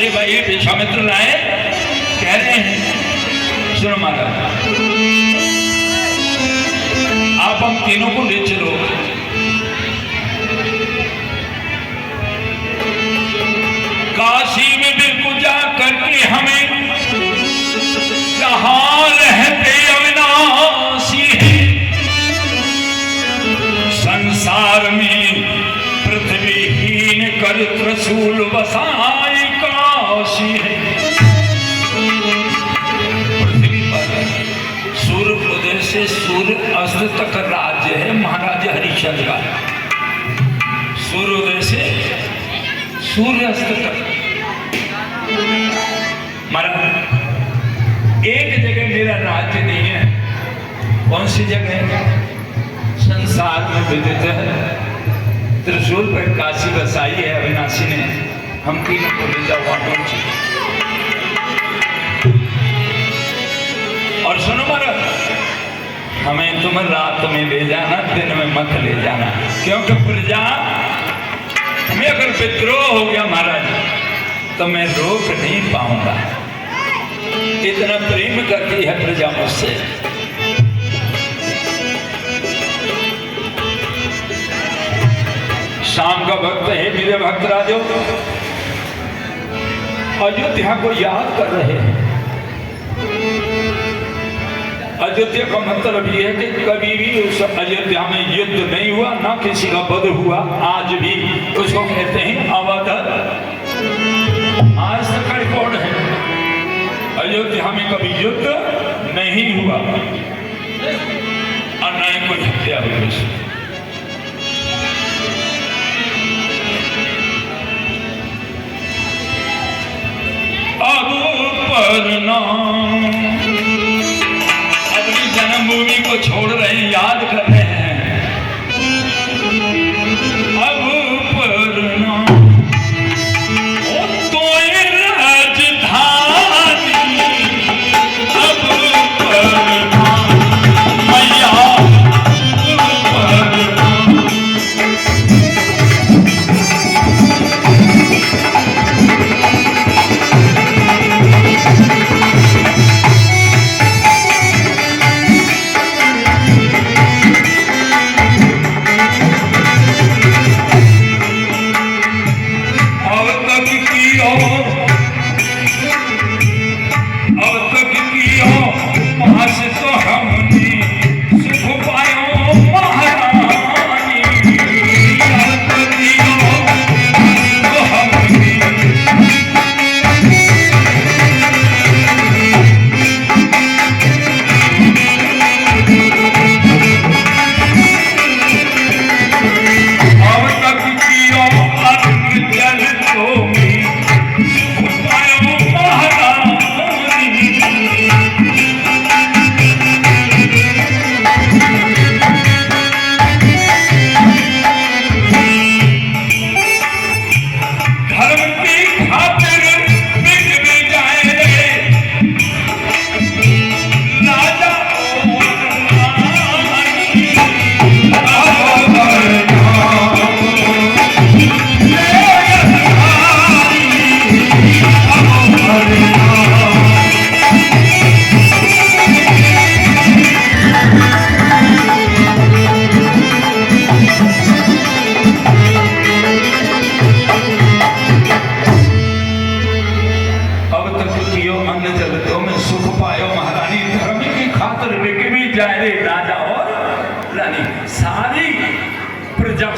अरे भाई विश्वामित्र लाए कह रहे हैं सुनो महाराज आप हम तीनों को ले चलो काशी में बिल्कुल जा करके हमें कहाँ रहते अविनाशी है संसार में पृथ्वीहीन कर त्रिशूल बसाई काशी है। पृथ्वी पर सूर्योदय से सूर्य अस्त तक राज्य है महाराज हरिश्चंद्र का। सूर्योदय से सूर्य अस्त तक महाराज एक जगह मेरा राज्य नहीं है। कौन सी जगह है? संसार में विदित है त्रिशूल पर काशी बसाई है अविनाशी ने। हम तीनों को ले जाओ वहां से। और सुनो महाराज हमें तुम रात में ले जाना दिन में मत ले जाना क्योंकि प्रजा में अगर विद्रोह हो गया महाराज तो मैं रोक नहीं पाऊंगा। इतना प्रेम करती है प्रजा मुझसे। शाम का भक्त है मेरे भक्त राजो अयोध्या को याद कर रहे हैं। अयोध्या का मतलब यह है कि कभी भी उस अयोध्या में युद्ध नहीं हुआ ना किसी का वध हुआ। आज भी उसको कहते हैं अवध। आज तक का रिकॉर्ड है अयोध्या में कभी युद्ध नहीं हुआ और न ही कोई हत्या हुई। अपनी जन्मभूमि को छोड़ रहे हैं याद कर रहे हैं। अब परना तो राजधानी अब परना मैया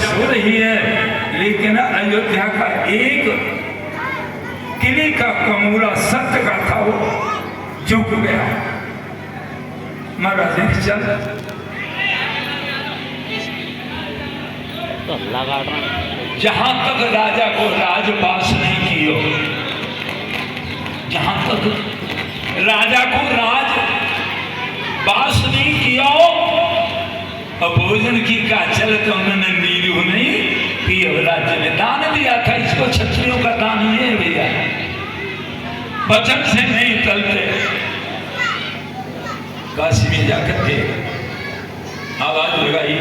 सो रही है लेकिन अयोध्या का एक किले का कमूरा सत्य का था वो झुक गया। महाराज चल जहां तक राजा को राजपाश नहीं कियो, जहां तक राजा को राजपाश नहीं किया भोजन की का चल तो उन्होंने नीलू नहीं कि राज्य में दान दिया था। इसको क्षत्रियों का दान ये भैया वचन से नहीं टलते। काशी में जाकर के आवाज लगाई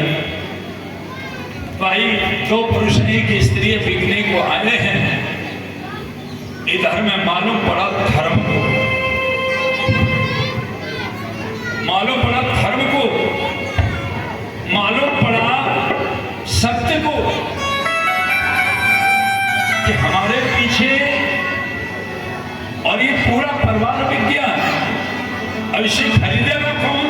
भाई दो पुरुष एक स्त्री बिकने को आए हैं इधर घर में मालूम पड़ा धर्म को, मालूम पड़ा धर्म को, मालूम पड़ा सत्य को कि हमारे पीछे और ये पूरा परिवार विज्ञान, अब इसे खरीदेगा कौन?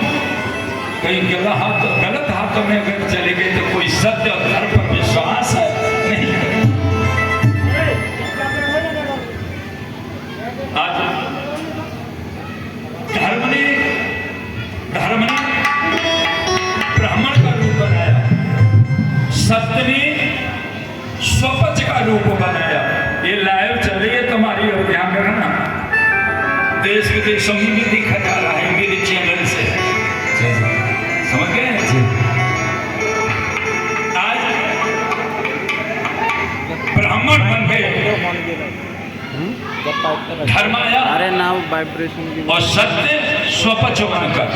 कहीं गलत हाथों में अगर चले गए तो कोई सत्य और धर्म पर विश्वास है नहीं है। आज धर्म ने ब्राह्मण का रूप बनाया, सत्य ने स्वपच का रूप बनाया। ये लाइव चल रही है तुम्हारी, और ध्यान रखना देश विदेशों में भी दिखा जा रहा है मेरे चैनल से, समझ गए? आज ब्राह्मण बन गए, धर्म आया, अरे नाम वाइब्रेशन और सत्य स्वपच बनकर।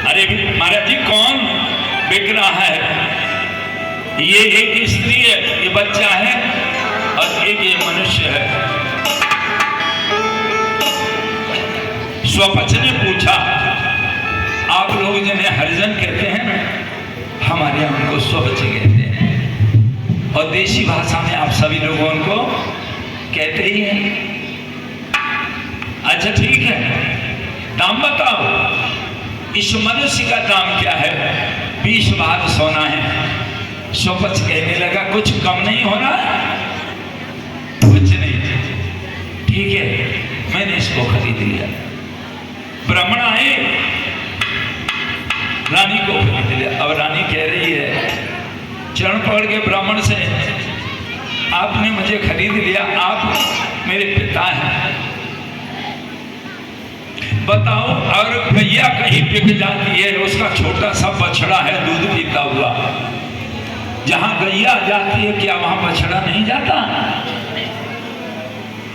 अरे महाराज जी कौन बिक रहा है? ये एक स्त्री है, ये बच्चा है, और एक ये मनुष्य है। स्वपच ने पूछा, आप लोग जिन्हें हरिजन कहते हैं ना, हमारे यहाँ उनको स्वपच कहते हैं, और देसी भाषा में आप सभी लोगों उनको कहते ही हैं। अच्छा ठीक है, दाम बताओ, इस मनुष्य का दाम क्या है? 20 भाग सोना है। स्वपच कहने लगा, कुछ कम नहीं हो रहा? कुछ नहीं, ठीक है, मैंने इसको खरीद लिया। ब्राह्मण आए, रानी को खरीद लिया। अब रानी कह रही है, चरण पकड़ के ब्राह्मण से, आपने मुझे खरीद लिया, आप मेरे पिता हैं, बताओ अगर गैया कहीं बिक जाती है, उसका छोटा सा बछड़ा है दूध पीता हुआ, जहां गैया जाती है क्या वहां बछड़ा नहीं जाता?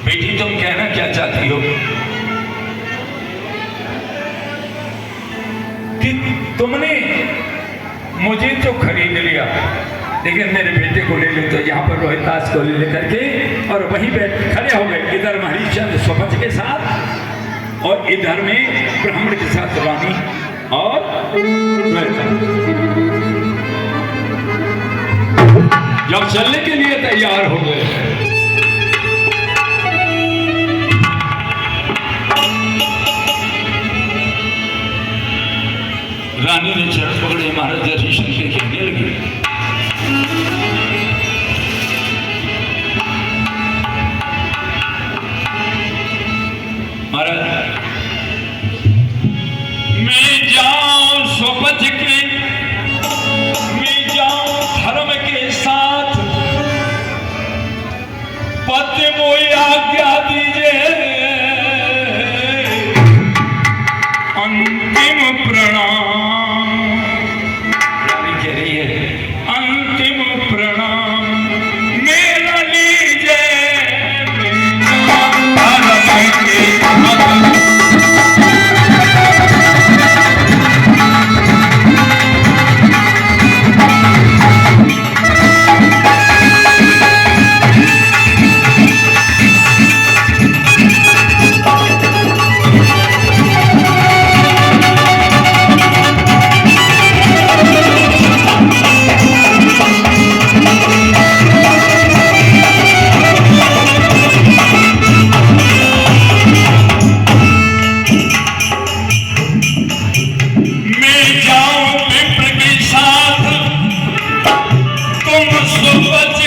बेटी तुम कहना क्या चाहती हो? कि तुमने मुझे तो खरीद लिया, लेकिन मेरे बेटे को ले लो, तो यहाँ पर रोहितास को ले लेकर के और वहीं बैठ खड़े हो गए। इधर हरिश्चंद्र स्वपच के साथ और इधर में ब्राह्मण के साथ रानी और जब चलने के लिए तैयार हो गए, रानी ने चरण पकड़े, महाराज दर्शन के कहने लगी, महाराज मैं जाऊं स्वपच के, मैं जाऊं धर्म के साथ, पति मोई आज्ञा दीजिए, अंतिम प्रणाम। अंतिम प्रणाम मेरा लीजिए, मैं जाऊं विप्र के साथ, तुम सुपच